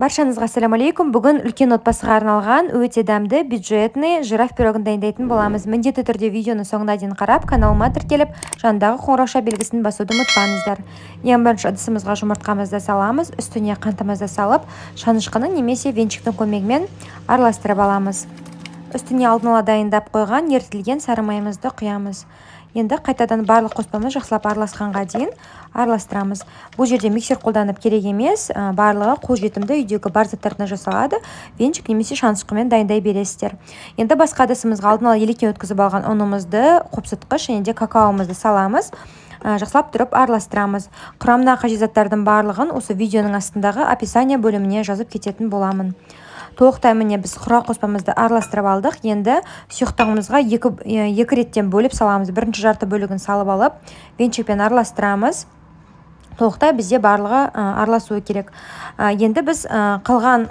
Баршаңызға ассалам алейкум. Бүгін үлкен отбасыға арналған өте дәмді бюджетный жираф пирогын дайындайтын боламыз. Міндетті түрде видеоны соңына дейін қарап, каналыма тіркеліп, жандағы қоңырауша белгісін басуды ұмытпаңыздар. Ең бірінші ыдысымызға жұмыртқамызды саламыз, үстіне қантымызды салып, шанышқының немесе венчиктің көмегімен араластырып аламыз. Үстіне алдын ала дайындап қойған ерітілген сары майымызды құямыз. Енді қайтадан барлық қоспамыз жақсылап араласқанға дейін араластырамыз. Бұл жерде миксер қолданып керек емес, барлығы қолжетімді үйдегі бар заттардан жасалады. Венчик немесе шанышқымен дайындай бересіздер. Енді басқа ыдысымызға алдын ала електен өткізіп алған ұнымызды, қопсытқыш және де какаомызды саламыз. Жақсылап тұрып араластырамыз. Құрамына қажет заттардың барлығын осы видеоның астындағы описание бөліміне жазып кететін боламын. Толықтай міне біз құрақ қоспамызды араластырып алдық. Енді сұйықтығымызға екі реттен бөліп саламыз. Бірінші жарты бөлігін салып алып, венчикпен араластырамыз. Толықтай бізде барлығы араласуы керек. Енді біз қалған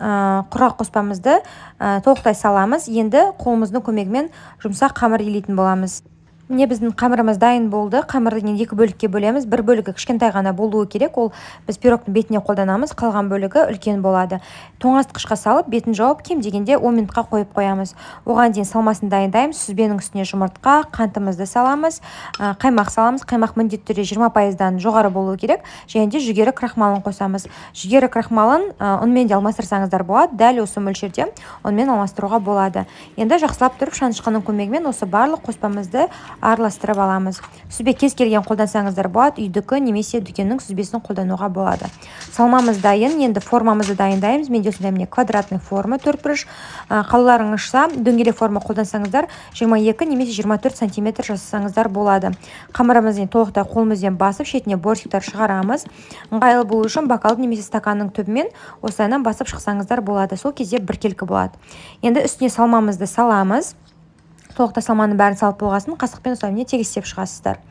құрақ қоспамызды толықтай саламыз. Енді қолымыздың көмегімен жұмсақ қамыр илейтін боламыз. Міне біздің қамырымыз дайын болды. Қамырды екі бөлікке бөлеміз. Бір бөлігі кішкентай ғана болуы керек. Ол біз пирогтың бетіне қолданамыз. Қалған бөлігі үлкен болады. Тоңазытқышқа салып, бетін жауып, кем дегенде 10 минутқа қойып қоямыз. Оған дейін салмасын дайындаймыз. Сүзбенің үстіне жұмыртқа, қантымызды саламыз, қаймақ саламыз. Қаймақ міндетті түрде 20%-дан жоғары болуы керек. Және де жүгері крахмалын қосамыз. Жүгері крахмалын ұнмен де алмастырсаңыздар болады. Дәл осы мөлшерде ұнмен алмастыруға болады. Енді жақсылап тұрып шанышқының көмегімен осы барлық қоспамызды араластырып аламыз. Сүзбе кез келген қолдансаңыздар болады, үйдікі немесе дүкеннің сүзбесін қолдануға болады. Салмамыз дайын, енді формамызды дайындаймыз. Менде осындай міне квадратный форма 4 бұрыш. Қалаларыңызша дөңгелек форма қолдансаңыздар 22 немесе 24 см жасасаңыздар болады. Қамырымызды толықтай қолымызбен басып, шетіне бортиктер шығарамыз. Ыңғайлы болу үшін бокалды немесе стаканның түбімен осылайынан басып шықсаңыздар болады. Сол кезде біркелкі болады. Енді үстіне салмамызды саламыз. Толықтай салманы бәрін салып болғасын, қасықпен осылаймен тегістеп шығасыздар.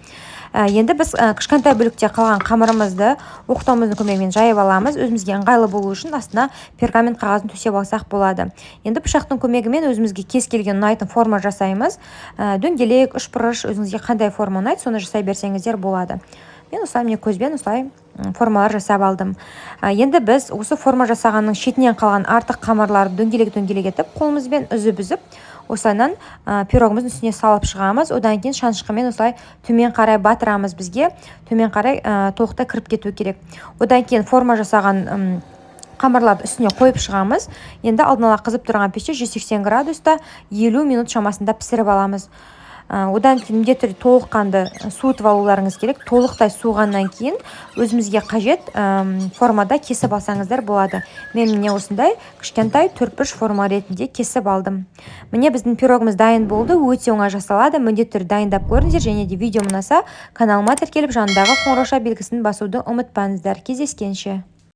Енді біз кішкентай бөлікте қалған қамырымызды оқытауымыздың көмегімен жайып аламыз. Өзімізге ыңғайлы болу үшін астына пергамент қағазын төсеп алсақ болады. Енді пышақтың көмегімен өзімізге кез келген ұнайтын форма жасаймыз. Дөңгелек, үшбұрыш, өзіңізге қандай форма ұнайды, соны жасай берсеңіздер болады. Мен осылай көзбен осылай формалар жасап алдым. Енді біз осы форма жасағанның шетінен қалған артық қамырларды дөңгелек етіп, қолымызбен үзіп осылайынан пирогымыздың үстіне салып шығамыз. Одан кейін шанышқымен осылай төмен қарай батырамыз. Бізге төмен қарай толықтай кіріп кету керек. Одан кейін форма жасаған қамырларды үстіне қойып шығамыз. Енді алдын ала қызып тұрған пеште 180 градуста 50 минут шамасында пісіріп аламыз. Одан кейін міндетті толыққанды суытып алуларыңыз керек. Толықтай суығаннан кейін өзімізге қажет формада кесіп алсаңыздар болады. Мен міне осындай кішкентай 4 бұрыш форма ретінде кесіп алдым. Міне біздің пирогымыз дайын болды. Өте оңай жасалады. Міндетті түрде дайындап көріңіздер. Және де видео ұнаса каналыма тіркеліп жанындағы қоңырауша белгісін басуды ұмытпаңыздар. Кездескенше.